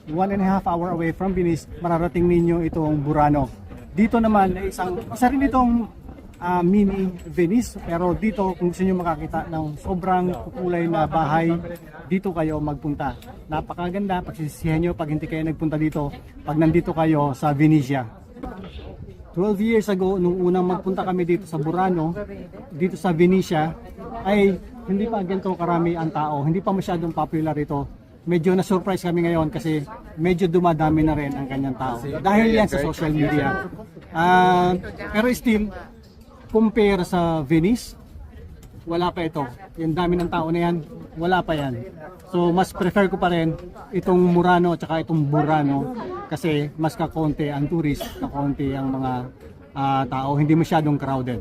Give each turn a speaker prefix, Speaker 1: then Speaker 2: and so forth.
Speaker 1: 1.5 hour away from Venice, mararating ninyo itong Burano. Dito naman ay isa rin itong mini Venice, pero dito kung gusto nyo makakita ng sobrang kukulay na bahay, dito kayo magpunta. Napakaganda, pagsisisihan nyo pag hindi kayo nagpunta dito, pag nandito kayo sa Venezia. 12 years ago, nung unang magpunta kami dito sa Burano, dito sa Venezia, ay hindi pa ganito karami ang tao, hindi pa masyadong popular ito. Medyo na-surprise kami ngayon kasi medyo dumadami na rin ang kanyang tao. Dahil yan sa social media. Pero still, compare sa Venice, wala pa ito. Yung dami ng tao na yan, wala pa yan. So mas prefer ko pa rin itong Murano at saka itong Burano kasi mas kakonti ang tourist, kakonti ang mga tao, hindi masyadong crowded.